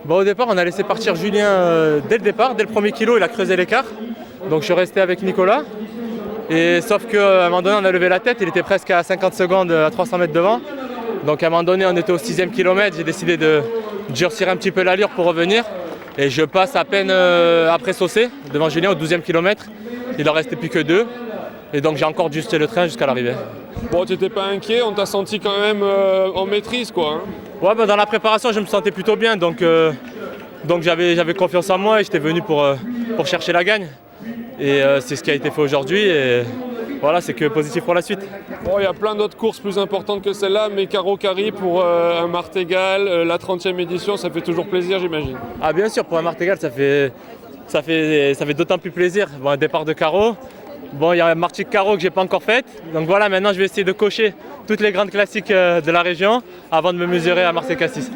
Bon, au départ, on a laissé partir Julien dès le départ, dès le premier kilo, il a creusé l'écart. Donc je suis resté avec Nicolas. Et sauf qu'à un moment donné, on a levé la tête, il était presque à 50 secondes à 300 mètres devant. Donc à un moment donné, on était au 6e kilomètre, j'ai décidé de durcir un petit peu l'allure pour revenir. Et je passe à peine après Saucé, devant Julien au 12e kilomètre. Il en restait plus que 2. Et donc j'ai encore dû jeter le train jusqu'à l'arrivée. Bon, tu n'étais pas inquiet, on t'a senti quand même en maîtrise, quoi. Hein. Ouais, dans la préparation, je me sentais plutôt bien. Donc j'avais confiance en moi et j'étais venu pour chercher la gagne. Et c'est ce qui a été fait aujourd'hui. Et voilà, c'est que positif pour la suite. Bon, il y a plein d'autres courses plus importantes que celle-là, mais Caro Cari pour un Martégal, la 30e édition, ça fait toujours plaisir, j'imagine. Ah bien sûr, pour un Martégal, ça fait d'autant plus plaisir. Bon, un départ de Caro. Bon, il y a un Martigues Caro que j'ai pas encore faite. Donc voilà, maintenant je vais essayer de cocher toutes les grandes classiques de la région avant de me mesurer à Marseille Cassis.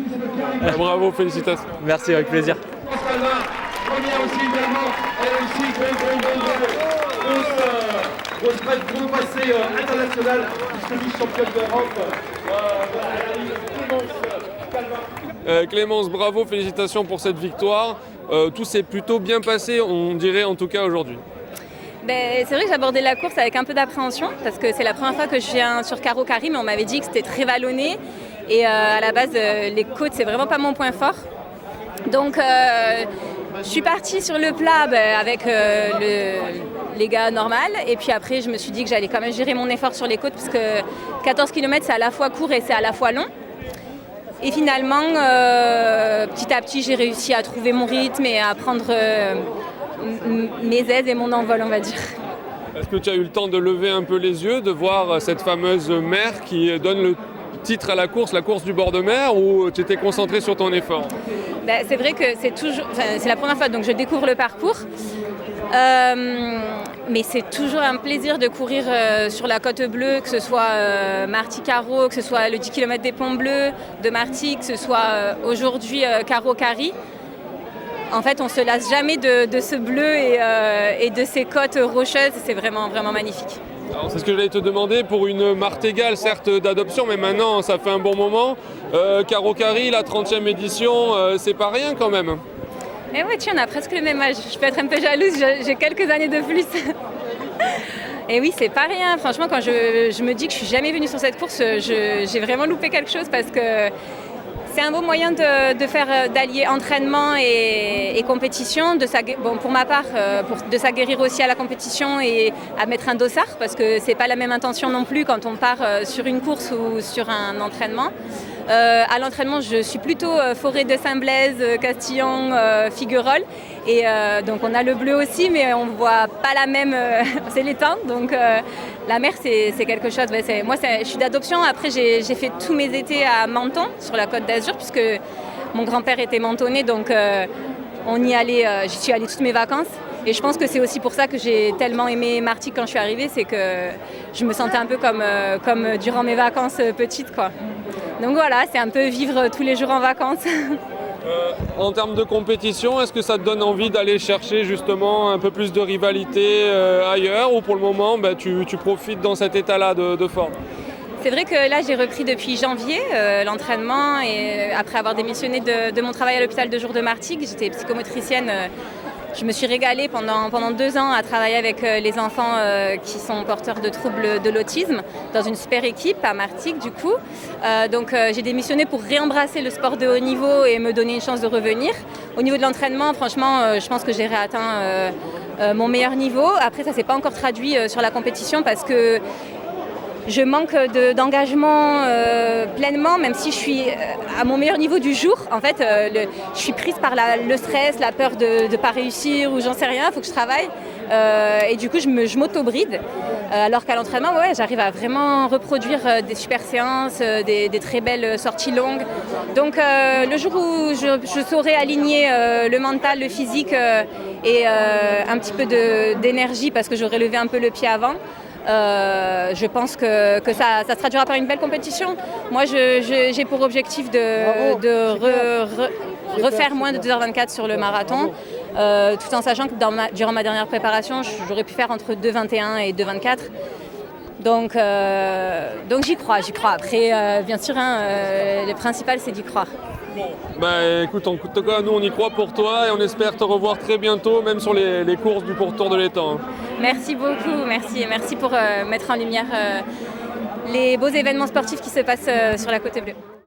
Bravo, félicitations. Merci, avec plaisir. Première aussi également, elle aussi, gros passé international, vice-championne d'Europe. Clémence, bravo, félicitations pour cette victoire. Tout s'est plutôt bien passé, on dirait en tout cas aujourd'hui. C'est vrai que j'abordais la course avec un peu d'appréhension parce que c'est la première fois que je viens sur Caro Cari, mais on m'avait dit que c'était très vallonné et à la base les côtes c'est vraiment pas mon point fort. Donc je suis partie sur le plat avec les gars normal et puis après je me suis dit que j'allais quand même gérer mon effort sur les côtes parce que 14 km c'est à la fois court et c'est à la fois long. Et finalement petit à petit j'ai réussi à trouver mon rythme et à prendre mes aides et mon envol, on va dire. Est-ce que tu as eu le temps de lever un peu les yeux, de voir cette fameuse mer qui donne le titre à la course du bord de mer, ou tu étais concentré sur ton effort? C'est vrai que c'est la première fois donc je découvre le parcours. Mais c'est toujours un plaisir de courir sur la côte bleue, que ce soit Martigues-Caro, que ce soit le 10 km des Ponts Bleus de Martigues, que ce soit aujourd'hui Caro Cari. En fait, on ne se lasse jamais de ce bleu et de ces côtes rocheuses. C'est vraiment, vraiment magnifique. Alors, c'est ce que j'allais te demander pour une Martégal, certes d'adoption, mais maintenant ça fait un bon moment. Caro Cari, la 30e édition, c'est pas rien quand même. Et ouais, tiens, on a presque le même âge. Je peux être un peu jalouse, j'ai quelques années de plus. Et oui, c'est pas rien. Franchement, quand je me dis que je suis jamais venue sur cette course, j'ai vraiment loupé quelque chose parce que c'est un beau moyen d'allier entraînement et compétition, pour ma part, de s'aguerrir aussi à la compétition et à mettre un dossard, parce que c'est pas la même intention non plus quand on part sur une course ou sur un entraînement. À l'entraînement, je suis plutôt forêt de Saint-Blaise, Castillon, Figuerolles. Et donc on a le bleu aussi, mais on voit pas la même, c'est l'étang. Donc la mer, c'est quelque chose. Moi, je suis d'adoption. Après, j'ai fait tous mes étés à Menton, sur la Côte d'Azur, puisque mon grand-père était mentonné. Donc on y allait, j'y suis allée toutes mes vacances. Et je pense que c'est aussi pour ça que j'ai tellement aimé Martigues quand je suis arrivée, c'est que je me sentais un peu comme durant mes vacances petites, quoi. Donc voilà, c'est un peu vivre tous les jours en vacances. En termes de compétition, est-ce que ça te donne envie d'aller chercher justement un peu plus de rivalité ailleurs, ou pour le moment tu profites dans cet état-là de forme? C'est vrai que là j'ai repris depuis janvier l'entraînement et après avoir démissionné de mon travail à l'hôpital de jour de Martigues, j'étais psychomotricienne. Je me suis régalée pendant 2 ans à travailler avec les enfants qui sont porteurs de troubles de l'autisme dans une super équipe à Martigues du coup. Donc j'ai démissionné pour réembrasser le sport de haut niveau et me donner une chance de revenir. Au niveau de l'entraînement, franchement, je pense que j'ai réatteint mon meilleur niveau. Après, ça ne s'est pas encore traduit sur la compétition parce que je manque d'engagement pleinement, même si je suis à mon meilleur niveau du jour. En fait, je suis prise par le stress, la peur de ne pas réussir ou j'en sais rien, il faut que je travaille. Et du coup, je m'auto-bride. Alors qu'à l'entraînement, j'arrive à vraiment reproduire des super séances, des très belles sorties longues. Donc le jour où je saurai aligner le mental, le physique et un petit peu d'énergie parce que j'aurai levé un peu le pied avant, je pense que ça se traduira par une belle compétition. Moi, j'ai pour objectif de refaire moins de 2h24 sur le marathon, tout en sachant que durant ma dernière préparation, j'aurais pu faire entre 2h21 et 2h24. Donc j'y crois. Après, bien sûr, le principal, c'est d'y croire. Bah écoute, en tout cas, nous on y croit pour toi et on espère te revoir très bientôt, même sur les courses du pourtour de l'étang. Merci beaucoup, merci. Et merci pour mettre en lumière les beaux événements sportifs qui se passent sur la Côte Bleue.